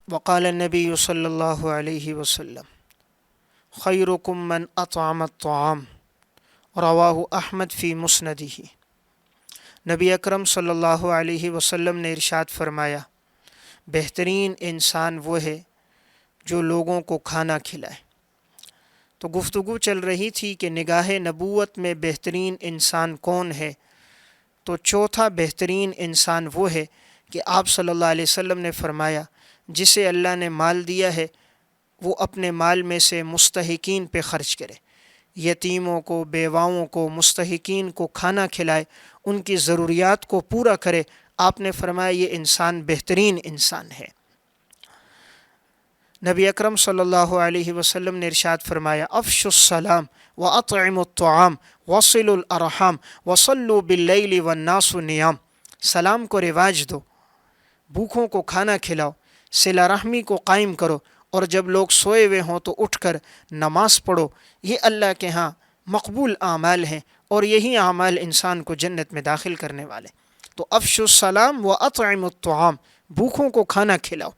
وقال النبی صلی اللہ علیہ وسلم خیرکم من اطعم الطعام رواہ احمد فی مسندہ۔ نبی اکرم صلی اللہ علیہ وسلم نے ارشاد فرمایا، بہترین انسان وہ ہے جو لوگوں کو کھانا کھلائے۔ تو گفتگو چل رہی تھی کہ نگاہ نبوت میں بہترین انسان کون ہے، تو چوتھا بہترین انسان وہ ہے کہ آپ صلی اللہ علیہ وسلم نے فرمایا جسے اللہ نے مال دیا ہے وہ اپنے مال میں سے مستحقین پہ خرچ کرے، یتیموں کو، بیواؤں کو، مستحقین کو کھانا کھلائے، ان کی ضروریات کو پورا کرے۔ آپ نے فرمایا یہ انسان بہترین انسان ہے۔ نبی اکرم صلی اللہ علیہ وسلم نے ارشاد فرمایا، افشوا السلام واطعموا الطعام وصلوا الارحام وصلوا باللیل والناس نیام۔ سلام کو رواج دو، بھوکھوں کو کھانا کھلاؤ، صلہ رحمی کو قائم کرو، اور جب لوگ سوئے ہوئے ہوں تو اٹھ کر نماز پڑھو۔ یہ اللہ کے ہاں مقبول اعمال ہیں، اور یہی اعمال انسان کو جنت میں داخل کرنے والے۔ تو افشوا السلام واطعموا الطعام، بھوکھوں کو کھانا کھلاؤ۔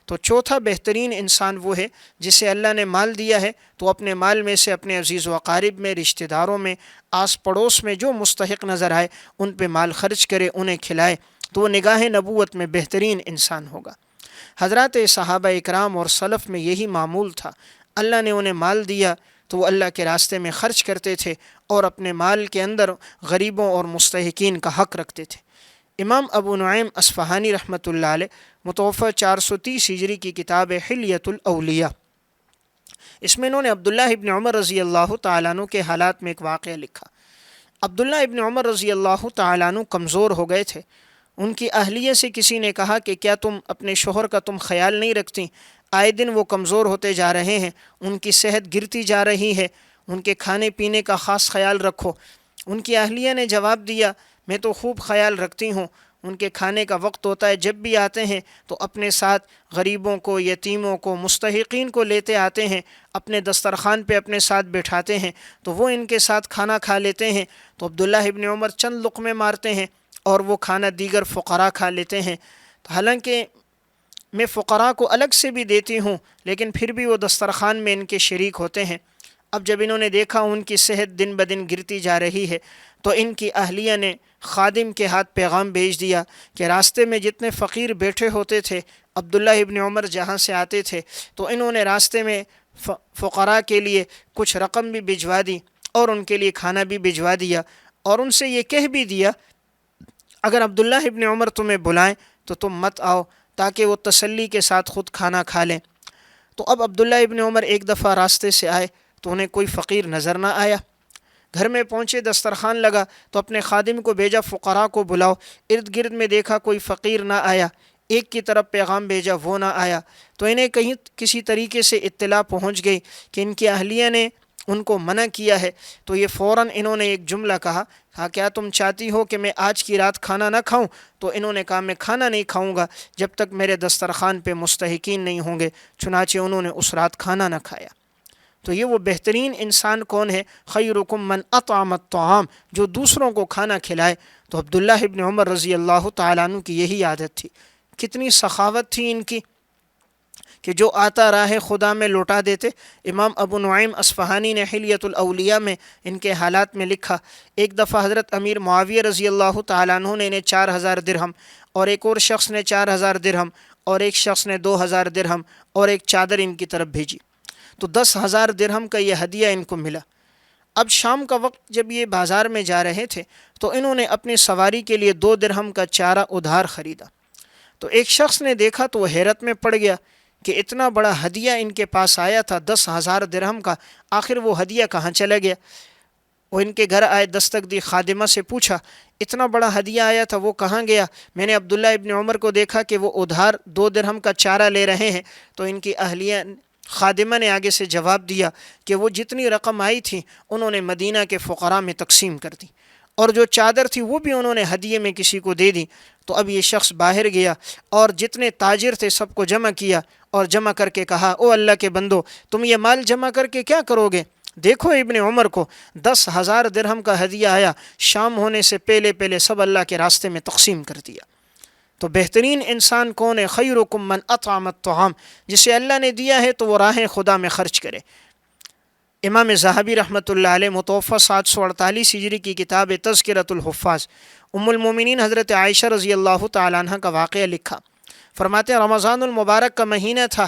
تو چوتھا بہترین انسان وہ ہے جسے اللہ نے مال دیا ہے تو اپنے مال میں سے اپنے عزیز و اقارب میں، رشتہ داروں میں، آس پڑوس میں جو مستحق نظر آئے ان پہ مال خرچ کرے، انہیں کھلائے، تو وہ نگاہ نبوت میں بہترین انسان ہوگا۔ حضرات صحابہ اکرام اور سلف میں یہی معمول تھا۔ اللہ نے انہیں مال دیا تو وہ اللہ کے راستے میں خرچ کرتے تھے اور اپنے مال کے اندر غریبوں اور مستحقین کا حق رکھتے تھے۔ امام ابو نعیم اصفہانی رحمۃ اللہ علیہ متوفی 430 ہجری کی کتاب حلیۃ الاولیاء، اس میں انہوں نے عبداللہ ابن عمر رضی اللہ تعالیٰ عنہ کے حالات میں ایک واقعہ لکھا۔ عبداللہ ابن عمر رضی اللہ تعالیٰ عنہ کمزور ہو گئے تھے۔ ان کی اہلیہ سے کسی نے کہا کہ کیا تم اپنے شوہر کا خیال نہیں رکھتی؟ آئے دن وہ کمزور ہوتے جا رہے ہیں، ان کی صحت گرتی جا رہی ہے، ان کے کھانے پینے کا خاص خیال رکھو۔ ان کی اہلیہ نے جواب دیا، میں تو خوب خیال رکھتی ہوں، ان کے کھانے کا وقت ہوتا ہے، جب بھی آتے ہیں تو اپنے ساتھ غریبوں کو، یتیموں کو، مستحقین کو لیتے آتے ہیں، اپنے دسترخوان پہ اپنے ساتھ بٹھاتے ہیں تو وہ ان کے ساتھ کھانا کھا لیتے ہیں۔ تو عبداللہ ابن عمر چند لقمے مارتے ہیں اور وہ کھانا دیگر فقراء کھا لیتے ہیں۔ تو حالانکہ میں فقراء کو الگ سے بھی دیتی ہوں لیکن پھر بھی وہ دسترخوان میں ان کے شریک ہوتے ہیں۔ اب جب انہوں نے دیکھا ان کی صحت دن بدن گرتی جا رہی ہے تو ان کی اہلیہ نے خادم کے ہاتھ پیغام بھیج دیا کہ راستے میں جتنے فقیر بیٹھے ہوتے تھے، عبداللہ ابن عمر جہاں سے آتے تھے، تو انہوں نے راستے میں فقراء کے لیے کچھ رقم بھی بھجوا دی اور ان کے لیے کھانا بھی بھجوا دیا، اور ان سے یہ کہہ بھی دیا اگر عبداللہ ابن عمر تمہیں بلائیں تو تم مت آؤ، تاکہ وہ تسلی کے ساتھ خود کھانا کھا لیں۔ تو اب عبداللہ ابن عمر ایک دفعہ راستے سے آئے تو انہیں کوئی فقیر نظر نہ آیا۔ گھر میں پہنچے، دسترخوان لگا تو اپنے خادم کو بھیجا فقراء کو بلاؤ۔ ارد گرد میں دیکھا کوئی فقیر نہ آیا، ایک کی طرف پیغام بھیجا وہ نہ آیا، تو انہیں کہیں کسی طریقے سے اطلاع پہنچ گئی کہ ان کی اہلیہ نے ان کو منع کیا ہے۔ تو یہ فوراً انہوں نے ایک جملہ کہا کیا تم چاہتی ہو کہ میں آج کی رات کھانا نہ کھاؤں؟ تو انہوں نے کہا میں کھانا نہیں کھاؤں گا جب تک میرے دسترخوان پہ مستحقین نہیں ہوں گے۔ چنانچہ انہوں نے اس رات کھانا نہ کھایا۔ تو یہ وہ بہترین انسان کون ہے؟ خیرکم من اطعم الطعام، جو دوسروں کو کھانا کھلائے۔ تو عبداللہ ابن عمر رضی اللہ تعالیٰ عنہ کی یہی عادت تھی، کتنی سخاوت تھی ان کی کہ جو آتا راہ خدا میں لوٹا دیتے۔ امام ابو نعیم اصفہانی نے حلیۃ الاولیاء میں ان کے حالات میں لکھا، ایک دفعہ حضرت امیر معاویہ رضی اللہ تعالیٰ عنہ نے انہیں 4000 درہم، اور ایک اور شخص نے 4000 درہم، اور ایک شخص نے 2000 درہم اور ایک چادر ان کی طرف بھیجی، تو 10,000 درہم کا یہ ہدیہ ان کو ملا۔ اب شام کا وقت جب یہ بازار میں جا رہے تھے تو انہوں نے اپنی سواری کے لیے 2 درہم کا چارہ ادھار خریدا۔ تو ایک شخص نے دیکھا تو وہ حیرت میں پڑ گیا کہ اتنا بڑا ہدیہ ان کے پاس آیا تھا 10,000 درہم کا، آخر وہ ہدیہ کہاں چلا گیا؟ وہ ان کے گھر آئے، دستک دی، خادمہ سے پوچھا اتنا بڑا ہدیہ آیا تھا وہ کہاں گیا؟ میں نے عبداللہ ابن عمر کو دیکھا کہ وہ ادھار 2 درہم کا چارہ لے رہے ہیں۔ تو ان کی اہلیہ خادمہ نے آگے سے جواب دیا کہ وہ جتنی رقم آئی تھی انہوں نے مدینہ کے فقراء میں تقسیم کر دی، اور جو چادر تھی وہ بھی انہوں نے ہدیے میں کسی کو دے دی۔ تو اب یہ شخص باہر گیا اور جتنے تاجر تھے سب کو جمع کیا اور جمع کر کے کہا، او اللہ کے بندو، تم یہ مال جمع کر کے کیا کرو گے؟ دیکھو ابن عمر کو 10,000 درہم کا ہدیہ آیا، شام ہونے سے پہلے سب اللہ کے راستے میں تقسیم کر دیا۔ تو بہترین انسان کون ہے؟ خیرکم من اطعم الطعام، جسے اللہ نے دیا ہے تو وہ راہ خدا میں خرچ کرے۔ امام ذہبی رحمۃ اللہ علیہ متوفی 748 ہجری کی کتاب تذکرۃ الحفاظ ام المومنین حضرت عائشہ رضی اللہ تعالیٰ عنہ کا واقعہ لکھا۔ فرماتے ہیں رمضان المبارک کا مہینہ تھا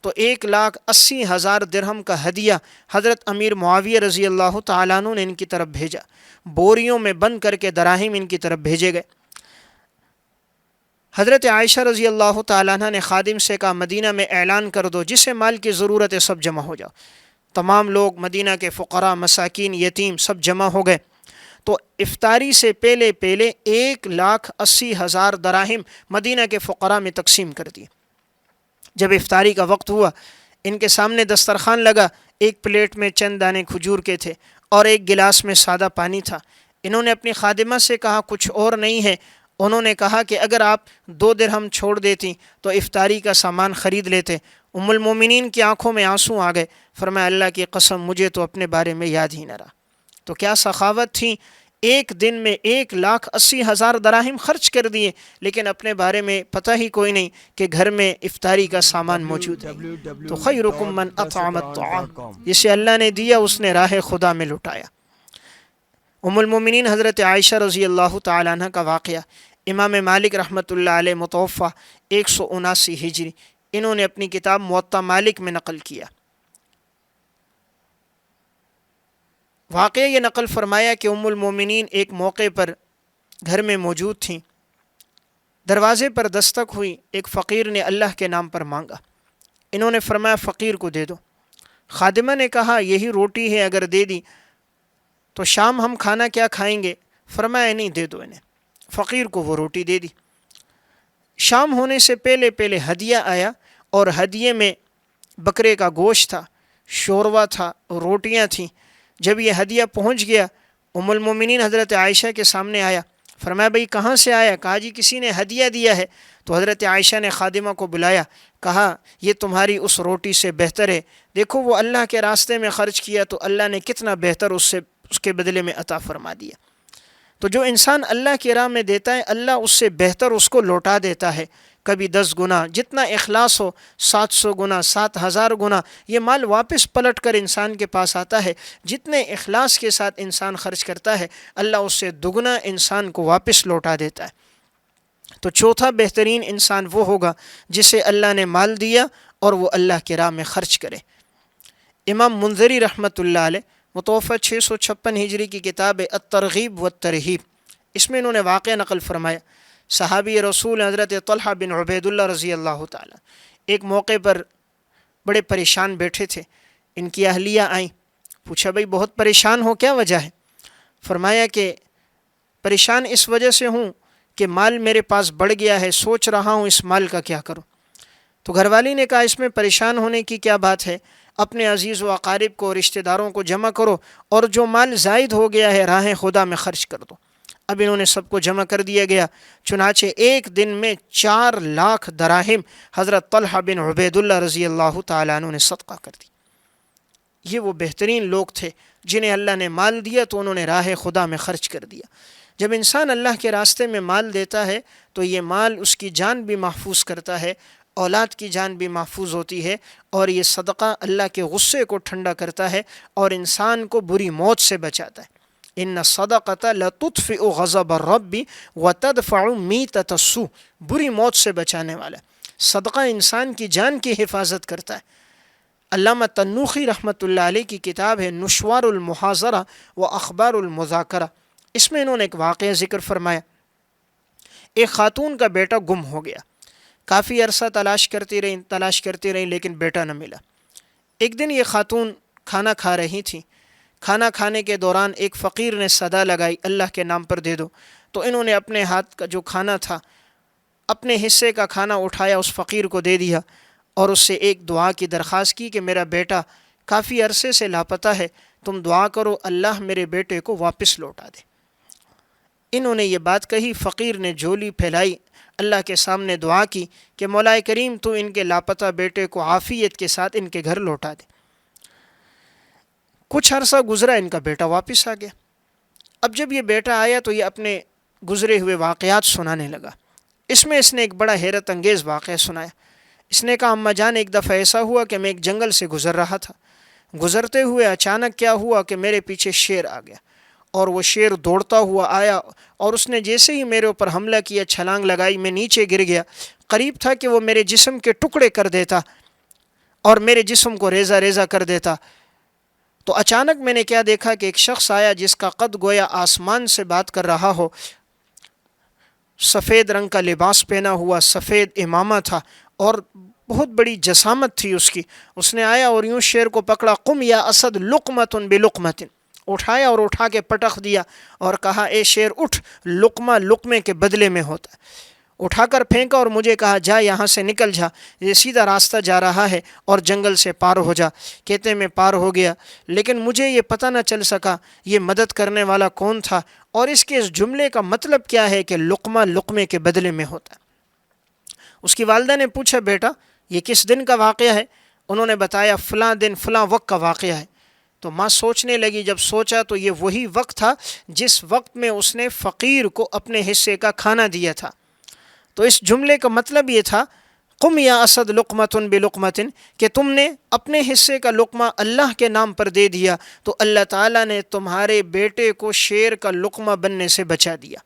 تو 1,80,000 درہم کا ہدیہ حضرت امیر معاویہ رضی اللہ تعالیٰ عنہ نے ان کی طرف بھیجا، بوریوں میں بند کر کے دراہم ان کی طرف بھیجے گئے۔ حضرت عائشہ رضی اللہ تعالیٰ عنہ نے خادم سے کہا مدینہ میں اعلان کر دو جسے مال کی ضرورت ہے سب جمع ہو جاؤ۔ تمام لوگ مدینہ کے فقراء، مساکین، یتیم سب جمع ہو گئے تو افطاری سے پہلے 1,80,000 دراہم مدینہ کے فقراء میں تقسیم کر دیے۔ جب افطاری کا وقت ہوا ان کے سامنے دسترخوان لگا، ایک پلیٹ میں چند دانے کھجور کے تھے اور ایک گلاس میں سادہ پانی تھا۔ انہوں نے اپنی خادمہ سے کہا کچھ اور نہیں ہے؟ انہوں نے کہا کہ اگر آپ 2 درہم چھوڑ دیتی تو افطاری کا سامان خرید لیتے۔ ام المومنین کی آنکھوں میں آنسو آ گئے۔ فرمایا اللہ کی قسم مجھے تو اپنے بارے میں یاد ہی نہ رہا۔ تو کیا سخاوت تھی، ایک دن میں 1,80,000 دراہم خرچ کر دیے، لیکن اپنے بارے میں پتہ ہی کوئی نہیں کہ گھر میں افطاری کا سامان موجود ہے۔ تو خیرکم من اطعم الطعام، جسے اللہ نے دیا اس نے راہ خدا میں لٹایا۔ ام المومنین حضرت عائشہ رضی اللہ تعالیٰ عنہ کا واقعہ امام مالک رحمۃ اللہ علیہ متوفی 179 ہجری، انہوں نے اپنی کتاب موطا مالک میں نقل کیا۔ واقعہ یہ نقل فرمایا کہ ام المومنین ایک موقع پر گھر میں موجود تھیں، دروازے پر دستک ہوئی، ایک فقیر نے اللہ کے نام پر مانگا۔ انہوں نے فرمایا فقیر کو دے دو۔ خادمہ نے کہا یہی روٹی ہے، اگر دے دی تو شام ہم کھانا کیا کھائیں گے؟ فرمایا نہیں، دے دو انہیں۔ فقیر کو وہ روٹی دے دی۔ شام ہونے سے پہلے ہدیہ آیا اور ہدیے میں بکرے کا گوشت تھا، شوروا تھا، روٹیاں تھیں۔ جب یہ ہدیہ پہنچ گیا ام المومنین حضرت عائشہ کے سامنے آیا۔ فرمایا بھئی کہاں سے آیا؟ کہا جی کسی نے ہدیہ دیا ہے۔ تو حضرت عائشہ نے خادمہ کو بلایا، کہا یہ تمہاری اس روٹی سے بہتر ہے، دیکھو وہ اللہ کے راستے میں خرچ کیا تو اللہ نے کتنا بہتر اس کے بدلے میں عطا فرما دیا۔ تو جو انسان اللہ کی راہ میں دیتا ہے اللہ اس سے بہتر اس کو لوٹا دیتا ہے، کبھی 10 گنا، جتنا اخلاص ہو 700 گنا، 7,000 گنا یہ مال واپس پلٹ کر انسان کے پاس آتا ہے۔ جتنے اخلاص کے ساتھ انسان خرچ کرتا ہے اللہ اس سے دگنا انسان کو واپس لوٹا دیتا ہے۔ تو چوتھا بہترین انسان وہ ہوگا جسے اللہ نے مال دیا اور وہ اللہ کی راہ میں خرچ کرے۔ امام منذری رحمۃ اللہ علیہ متوفی 656 ہجری کی کتاب الترغیب والترہیب، اس میں انہوں نے واقعہ نقل فرمایا۔ صحابی رسول حضرت طلحہ بن عبید اللہ رضی اللہ تعالیٰ ایک موقع پر بڑے پریشان بیٹھے تھے، ان کی اہلیہ آئیں، پوچھا بھئی بہت پریشان ہو، کیا وجہ ہے؟ فرمایا کہ پریشان اس وجہ سے ہوں کہ مال میرے پاس بڑھ گیا ہے، سوچ رہا ہوں اس مال کا کیا کروں۔ تو گھر والی نے کہا اس میں پریشان ہونے کی کیا بات ہے، اپنے عزیز و اقارب کو، رشتہ داروں کو جمع کرو اور جو مال زائد ہو گیا ہے راہ خدا میں خرچ کر دو۔ اب انہوں نے سب کو جمع کر دیا گیا، چنانچہ ایک دن میں 4 لاکھ دراہم حضرت طلحہ بن عبید اللہ رضی اللہ تعالیٰ عنہ نے صدقہ کر دی۔ یہ وہ بہترین لوگ تھے جنہیں اللہ نے مال دیا تو انہوں نے راہ خدا میں خرچ کر دیا۔ جب انسان اللہ کے راستے میں مال دیتا ہے تو یہ مال اس کی جان بھی محفوظ کرتا ہے، اولاد کی جان بھی محفوظ ہوتی ہے، اور یہ صدقہ اللہ کے غصے کو ٹھنڈا کرتا ہے اور انسان کو بری موت سے بچاتا ہے۔ ان الصدقۃ لتطفئ غضب الرب وتدفع میتۃ السوء، بری موت سے بچانے والا صدقہ انسان کی جان کی حفاظت کرتا ہے۔ علامہ تنوخی رحمۃ اللہ علیہ کی کتاب ہے نشوار المحاضرہ و اخبار المذاکرہ، اس میں انہوں نے ایک واقعہ ذکر فرمایا۔ ایک خاتون کا بیٹا گم ہو گیا، کافی عرصہ تلاش کرتی رہی لیکن بیٹا نہ ملا۔ ایک دن یہ خاتون کھانا کھا رہی تھی، کھانا کھانے کے دوران ایک فقیر نے صدا لگائی اللہ کے نام پر دے دو، تو انہوں نے اپنے ہاتھ کا جو کھانا تھا، اپنے حصے کا کھانا اٹھایا، اس فقیر کو دے دیا اور اس سے ایک دعا کی درخواست کی کہ میرا بیٹا کافی عرصے سے لاپتہ ہے، تم دعا کرو اللہ میرے بیٹے کو واپس لوٹا دے۔ انہوں نے یہ بات کہی، فقیر نے جھولی پھیلائی، اللہ کے سامنے دعا کی کہ مولا کریم تو ان کے لاپتہ بیٹے کو عافیت کے ساتھ ان کے گھر لوٹا دے۔ کچھ عرصہ گزرا، ان کا بیٹا واپس آ گیا۔ اب جب یہ بیٹا آیا تو یہ اپنے گزرے ہوئے واقعات سنانے لگا۔ اس میں اس نے ایک بڑا حیرت انگیز واقعہ سنایا۔ اس نے کہا اماں جان ایک دفعہ ایسا ہوا کہ میں ایک جنگل سے گزر رہا تھا، گزرتے ہوئے اچانک کیا ہوا کہ میرے پیچھے شیر آ گیا، اور وہ شیر دوڑتا ہوا آیا اور اس نے جیسے ہی میرے اوپر حملہ کیا، چھلانگ لگائی، میں نیچے گر گیا۔ قریب تھا کہ وہ میرے جسم کے ٹکڑے کر دیتا اور میرے جسم کو ریزہ ریزہ کر دیتا۔ تو اچانک میں نے کیا دیکھا کہ ایک شخص آیا جس کا قد گویا آسمان سے بات کر رہا ہو، سفید رنگ کا لباس پہنا ہوا، سفید امامہ تھا اور بہت بڑی جسامت تھی اس کی۔ اس نے آیا اور یوں شیر کو پکڑا، قم یا اسد لقمۃ بلقمۃ، اٹھایا اور اٹھا کے پٹخ دیا اور کہا اے شیر اٹھ، لقمہ لقمے کے بدلے میں ہوتا ہے۔ اٹھا کر پھینکا اور مجھے کہا جا یہاں سے نکل جا، یہ سیدھا راستہ جا رہا ہے اور جنگل سے پار ہو جا۔ کہتے میں پار ہو گیا، لیکن مجھے یہ پتہ نہ چل سکا یہ مدد کرنے والا کون تھا اور اس کے اس جملے کا مطلب کیا ہے کہ لقمہ لقمے کے بدلے میں ہوتا ہے۔ اس کی والدہ نے پوچھا بیٹا یہ کس دن کا واقعہ ہے؟ انہوں نے بتایا فلاں دن فلاں وقت کا واقعہ ہے۔ تو ماں سوچنے لگی، جب سوچا تو یہ وہی وقت تھا جس وقت میں اس نے فقیر کو اپنے حصے کا کھانا دیا تھا۔ تو اس جملے کا مطلب یہ تھا قم یا اسد لقمۃ بلقمۃ، کہ تم نے اپنے حصے کا لقمہ اللہ کے نام پر دے دیا تو اللہ تعالیٰ نے تمہارے بیٹے کو شیر کا لقمہ بننے سے بچا دیا۔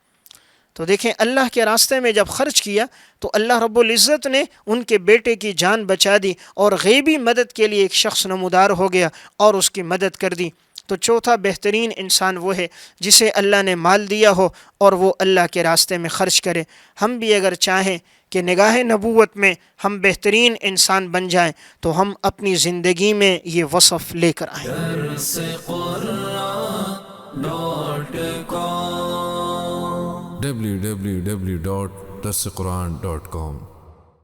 تو دیکھیں اللہ کے راستے میں جب خرچ کیا تو اللہ رب العزت نے ان کے بیٹے کی جان بچا دی اور غیبی مدد کے لیے ایک شخص نمودار ہو گیا اور اس کی مدد کر دی۔ تو چوتھا بہترین انسان وہ ہے جسے اللہ نے مال دیا ہو اور وہ اللہ کے راستے میں خرچ کرے۔ ہم بھی اگر چاہیں کہ نگاہ نبوت میں ہم بہترین انسان بن جائیں تو ہم اپنی زندگی میں یہ وصف لے کر آئیں۔ www.darsequran.com